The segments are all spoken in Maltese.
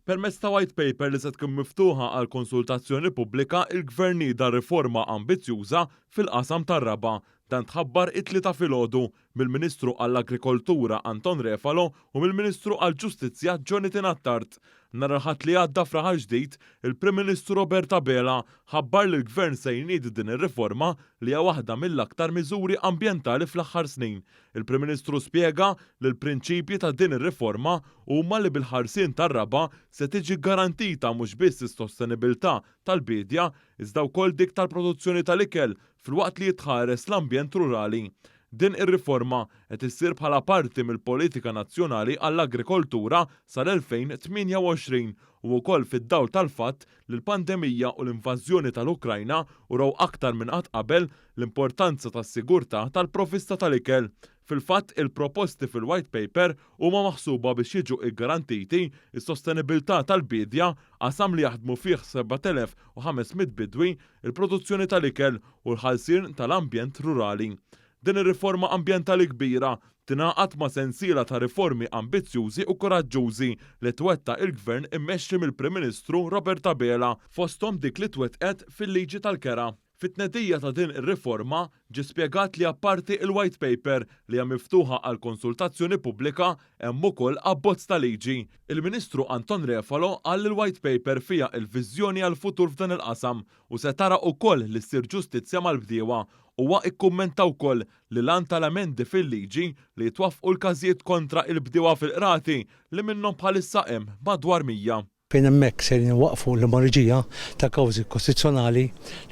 Permezz ta' white paper li se tkun miftuħa għal konsultazzjoni pubblika, il-Gvern nieda riforma ambizzjuża fil-qasam tar-raba. Dan tħabbar it-tlieta filgħodu mill-Ministru għall-Agrikoltura Anton Refalo u mill-Ministru għall-Ġustizzja Jonathan Attard. Nhar il-Ħadd li għadda f'Raħal ġdid, il-Prim Ministru Robert Abela ħabbar li l-Gvern se jniedi din ir-riforma li hija waħda mill-aktar miżuri ambjentali fl-aħħar snin. Il-Prim Ministru spjega li l-prinċipji ta' din ir-riforma huma li bil-ħarsien tar-raba se tiġi garantita mhux biss is-sostenibilità tal-bidja iżda wkoll dik tal-produzzjoni tal-ikel filwaqt li jitħares l-ambjent rurali. Din ir-riforma qed issir bħala parti mill-politika nazzjonali għall-agrikoltura sal-2028 u wkoll fid-dawl tal-fatt li l-pandemija u l-invażjoni tal-Ukrajna uraw aktar minn qatt qabel l-importanza tas-sigurtà tal-provvista tal-ikel. Fil-fatt il-proposti fil-white paper huma maħsuba biex jiġu iggarantiti s-sostenibilità tal-bidja qasam li jaħdmu fih 7,500 bidwi, il-produzzjoni tal-ikel u l-ħarsien tal-ambjent rurali. Din ir-riforma ambjentali kbira tingħaqad ma' sensiela ta' riformi ambizzjużi u koraġġużi li twetta il-Gvern immexxi mill-Prim Ministru Robert Abela fosthom dik li twettqet fil-liġi tal-kera. Fit-tnedija ta' din ir-riforma ġie spjegat li apparti il-white paper li hija miftuħa għal konsultazzjoni pubblika hemm ukoll abbozz ta' liġi. Il-Ministru Anton Refalo qal il-white paper fiha l-viżjoni għal futur f'dan il-qasam u se tara wkoll li ssir ġustizzja mal-bdiewa. Huwa ikkummenta wkoll li lan tal-emendi fil-liġi li jitwaffqu l-każijiet kontra l-bdiewa fil-qrati li minnhom bħalissa hemm madwar 100. Fejn hemmhekk se nwaqfu l-emorġija ta' kawżi kostituzzjonali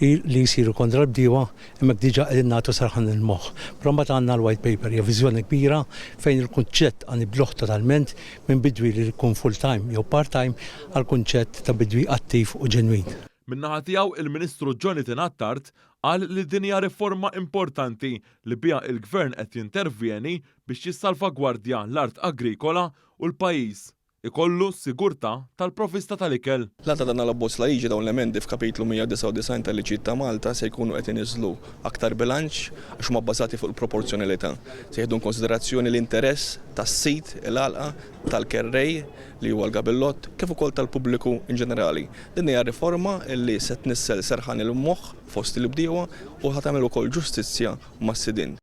li jsiru kontra l-bdiewa, hemmhekk diġà qegħdin nagħtu sarħan il-moħħ. Però mbagħad għandna l-white paper hija viżjoni kbira fejn il-kunċett għan nibdluh totalment minn bidwi li jkun full-time jew part-time għal kunċett ta' bidwi attiv u ġenwin. Min-naħa tiegħu il-Ministru Jonathan Attard qal li din hija riforma importanti li biha il-Gvern qed jintervjeni biex jissalvagwardja l-art agrikola u l-pajjiż ikollu s-sigurtà tal-provvista tal-ikel. L-għata dan l-abbozz la jiġi dawn l-emendi f'kapitlu 199 tal-Liġi ta' Malta se jkunu qed iniżlu aktar bilanċ għax huma bbażati fuq il-proporzjonalità. Se jieħdu konsiderazzjoni l-interess tas-sit il-għalqa tal-kerrej li huwa l-gabellott kif ukoll tal-pubbliku in ġenerali. Din hija riforma li se tnissel serħan il-moħħ fost il-bdiewa u ħadd tagħmel ukoll ġustizzja mas-sidin.